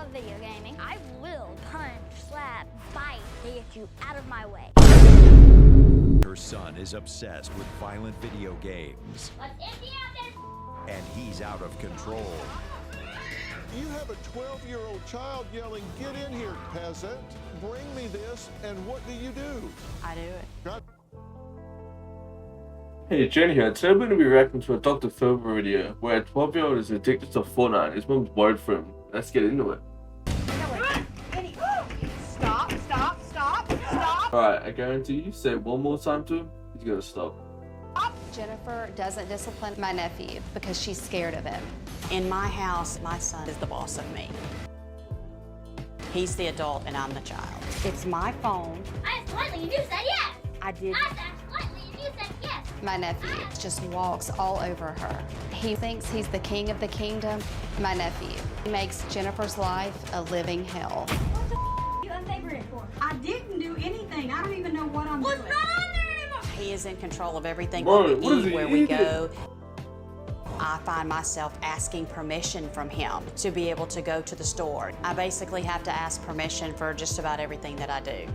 love video gaming. I will punch, slap, bite to get you out of my way. Her son is obsessed with violent video games. Let's empty out this. And he's out of control. You have a 12-year-old child yelling, "Get in here, peasant. Bring me this," and what do you do? I do it. God. Hey, Jen here. Today we're going to be reacting to a Dr. Phil video where a 12-year-old is addicted to Fortnite and his mom's worried for him. Let's get into it. Stop. Alright, I guarantee you, say it one more time to him, he's going to stop. Jennifer doesn't discipline my nephew because she's scared of him. In my house, my son is the boss of me. He's the adult and I'm the child. It's my phone. I asked politely and you said yes. I did. I asked politely and you said yes. My nephew just walks all over her. He thinks he's the king of the kingdom. My nephew. He makes Jennifer's life a living hell. What the you unfavored for? I didn't do anything. I don't even know what I'm doing. It's not on there anymore. He is in control of everything Bro, we eat, where we eating? go. I find myself asking permission from him to be able to go to the store. I basically have to ask permission for just about everything that I do.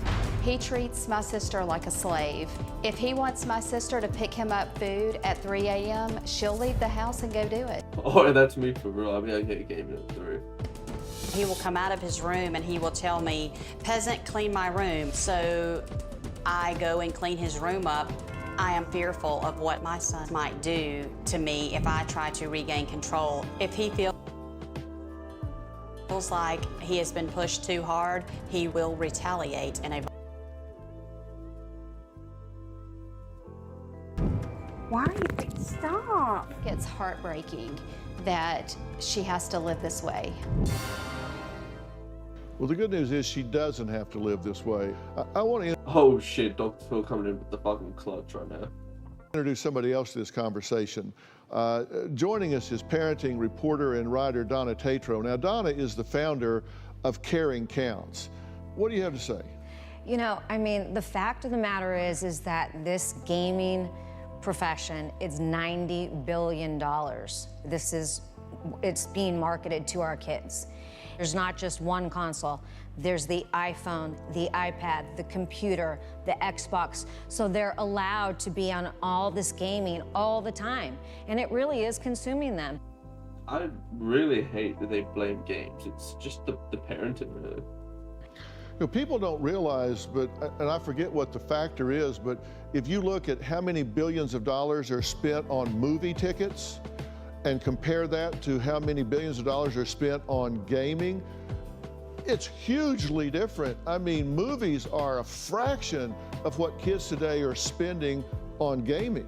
He treats my sister like a slave. If he wants my sister to pick him up food at 3 a.m., she'll leave the house and go do it. Oh, that's me for real. I mean, I hate gaming at 3. He will come out of his room and he will tell me, "Peasant, clean my room." So I go and clean his room up. I am fearful of what my son might do to me if I try to regain control. If he feels like he has been pushed too hard, he will retaliate in a... Why are you stop? It's heartbreaking that she has to live this way. Well, the good news is she doesn't have to live this way. I want to Oh shit, Dr. Phil coming in with the fucking clutch right now. introduce somebody else to this conversation. Joining us is parenting reporter and writer Donna Tatro. Now, Donna is the founder of Caring Counts. What do you have to say? You know, I mean, the fact of the matter is that this gaming profession is $90 billion. It's being marketed to our kids. There's not just one console. There's the iPhone, the iPad, the computer, the Xbox. So they're allowed to be on all this gaming all the time. And it really is consuming them. I really hate that they blame games. It's just the parenting, really. You know, people don't realize, and I forget what the factor is, but if you look at how many billions of dollars are spent on movie tickets and compare that to how many billions of dollars are spent on gaming, it's hugely different. I mean, movies are a fraction of what kids today are spending on gaming.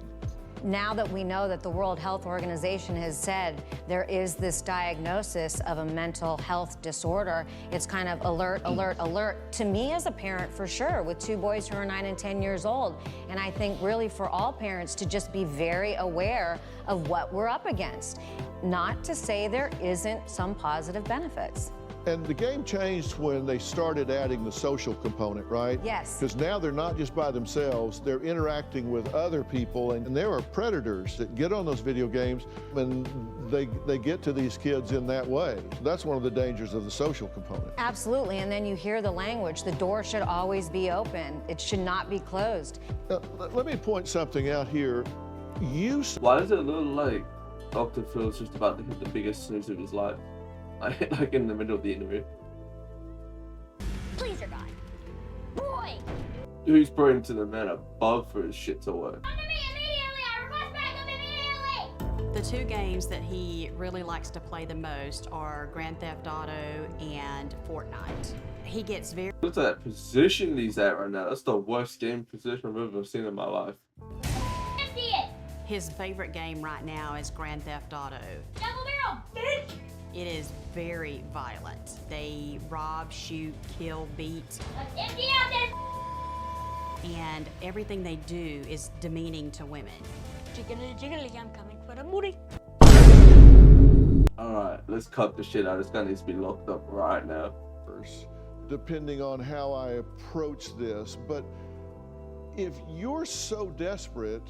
Now that we know that the World Health Organization has said there is this diagnosis of a mental health disorder, it's kind of alert, alert, alert. To me as a parent, for sure, with 2 boys who are 9 and 10 years old. And I think really for all parents to just be very aware of what we're up against. Not to say there isn't some positive benefits. And the game changed when they started adding the social component, right? Yes. Because now they're not just by themselves, they're interacting with other people, and there are predators that get on those video games and they get to these kids in that way. That's one of the dangers of the social component. Absolutely, and then you hear the language, the door should always be open. It should not be closed. Now, let me point something out here. Why does it look like Dr. Phil's just about to hit the biggest snooze of his life? Like in the middle of the interview. Please or God. Boy. Who's bringing to the man above for his shit to work? Come to me immediately. I request backup immediately. The 2 games that he really likes to play the most are Grand Theft Auto and Fortnite. He gets very... Look at that position he's at right now. That's the worst game position I've ever seen in my life. Empty it. His favorite game right now is Grand Theft Auto. Double barrel, bitch. It is very violent. They rob, shoot, kill, beat, Let's empty out this. and everything they do is demeaning to women. Jiggly, jiggly, I'm coming for the booty. Alright, let's cut the shit out. This guy needs to be locked up right now. Depending on how I approach this, but if you're so desperate,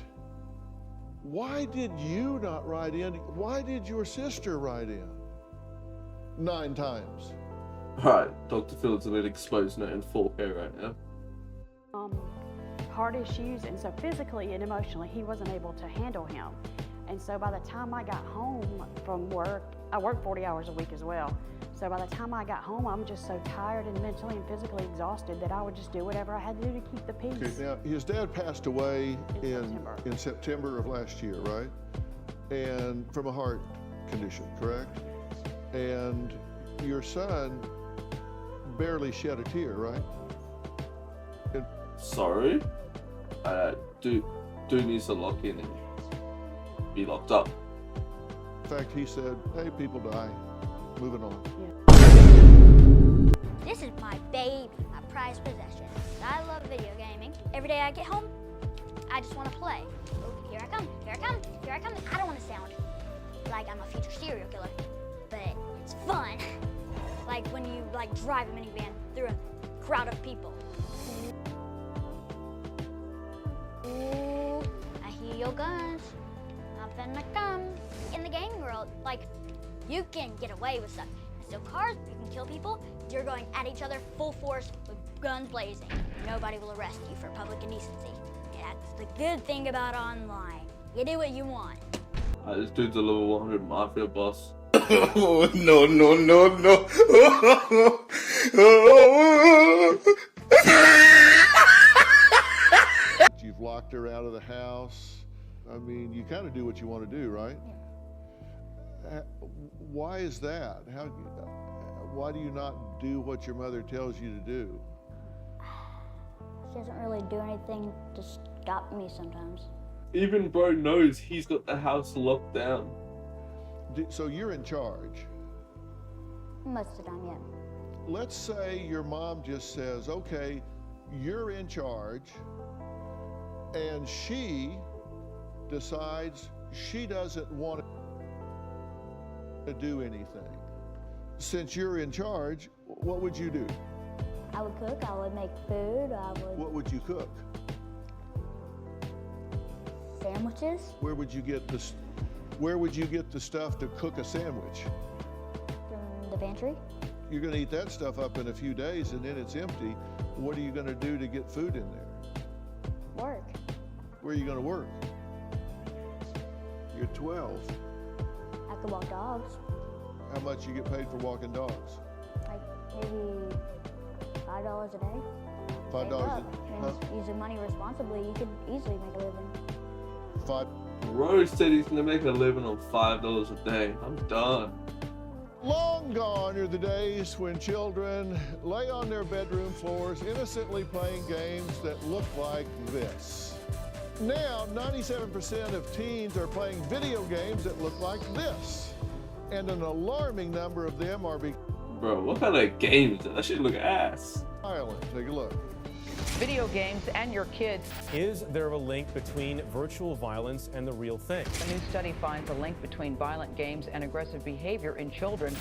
why did you not write in? Why did your sister write in 9 times? Alright, Dr. Phil's a little exposed note in 4K right now. Heart issues, and so physically and emotionally he wasn't able to handle him. And so by the time I got home from work, I work 40 hours a week as well. So by the time I got home, I'm just so tired and mentally and physically exhausted that I would just do whatever I had to do to keep the peace. Okay, now, his dad passed away in September of last year, right? And from a heart condition, correct? And your son barely shed a tear, right? Sorry? Do needs to lock in and be locked up. In fact, he said, hey, people die. Moving on. This is my baby, my prized possession. I love video gaming. Every day I get home, I just want to play. Oh, here I come, here I come, here I come. I don't want to sound like I'm a future serial killer, but it's fun. Like when you drive a minivan through a crowd of people. Ooh, I hear your guns. I'm finna come. In the gaming world, you can get away with stuff. So cars, you can kill people. You're going at each other full force with guns blazing. Nobody will arrest you for public indecency. That's the good thing about online. You do what you want. This dude's a level 100 mafia boss. Oh, no. You've locked her out of the house. I mean, you kind of do what you want to do, right? Yeah. Why is that? Why do you not do what your mother tells you to do? She doesn't really do anything to stop me sometimes. Even bro knows he's got the house locked down. So you're in charge? Most of the time, yeah. Let's say your mom just says, okay, you're in charge, and she decides she doesn't want to do anything. Since you're in charge, what would you do? I would cook, I would make food, What would you cook? Sandwiches. Where would you get the stuff to cook a sandwich? From the pantry. You're going to eat that stuff up in a few days and then it's empty. What are you going to do to get food in there? Work. Where are you going to work? You're 12. I could walk dogs. How much you get paid for walking dogs? Like maybe $5 a day. $5 a day? Using money responsibly, you could easily make a living. Bro said he's gonna make a living on $5 a day. I'm done. Long gone are the days when children lay on their bedroom floors innocently playing games that look like this. Now, 97% of teens are playing video games that look like this. And an alarming number of them are Bro, what kind of games? That shit look ass. violent. Take a look. Video games and your kids. Is there a link between virtual violence and the real thing? A new study finds a link between violent games and aggressive behavior in children.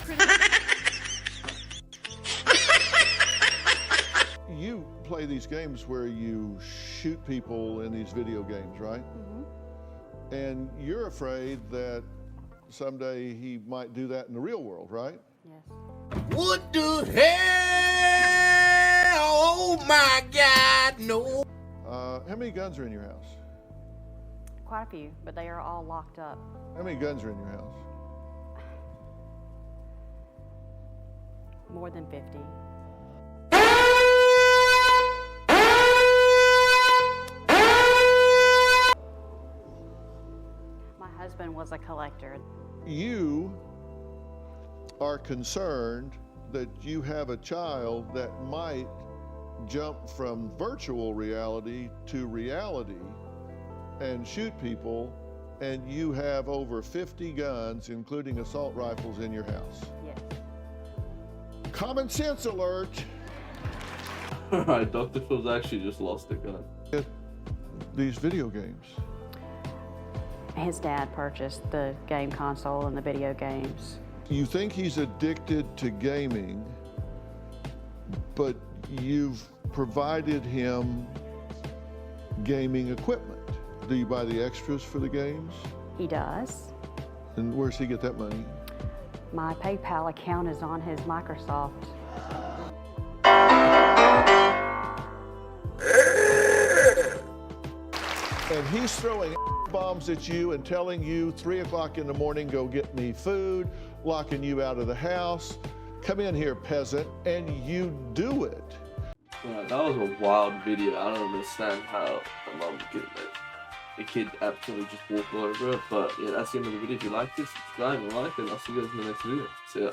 You play these games where you shoot people in these video games, right? Mm-hmm. And you're afraid that someday he might do that in the real world, right? Yes. What the hell? Oh my God, no. How many guns are in your house? Quite a few, but they are all locked up. How many guns are in your house? More than 50. My husband was a collector. You are concerned that you have a child that might jump from virtual reality to reality and shoot people, and you have over 50 guns, including assault rifles, in your house. Yes. Common sense alert. Alright, Dr. Phil's actually just lost a gun. These video games. His dad purchased the game console and the video games. You think he's addicted to gaming, but you've provided him gaming equipment. Do you buy the extras for the games? He does. And where's he get that money? My PayPal account is on his Microsoft And he's throwing bombs at you and telling you 3 o'clock in the morning, go get me food, locking you out of the house. Come in here, peasant, and you do it. Right, that was a wild video. I don't understand how the mom could let the kid absolutely just walk all over it. But yeah, that's the end of the video. If you liked it, subscribe and like, and I'll see you guys in the next video. See ya.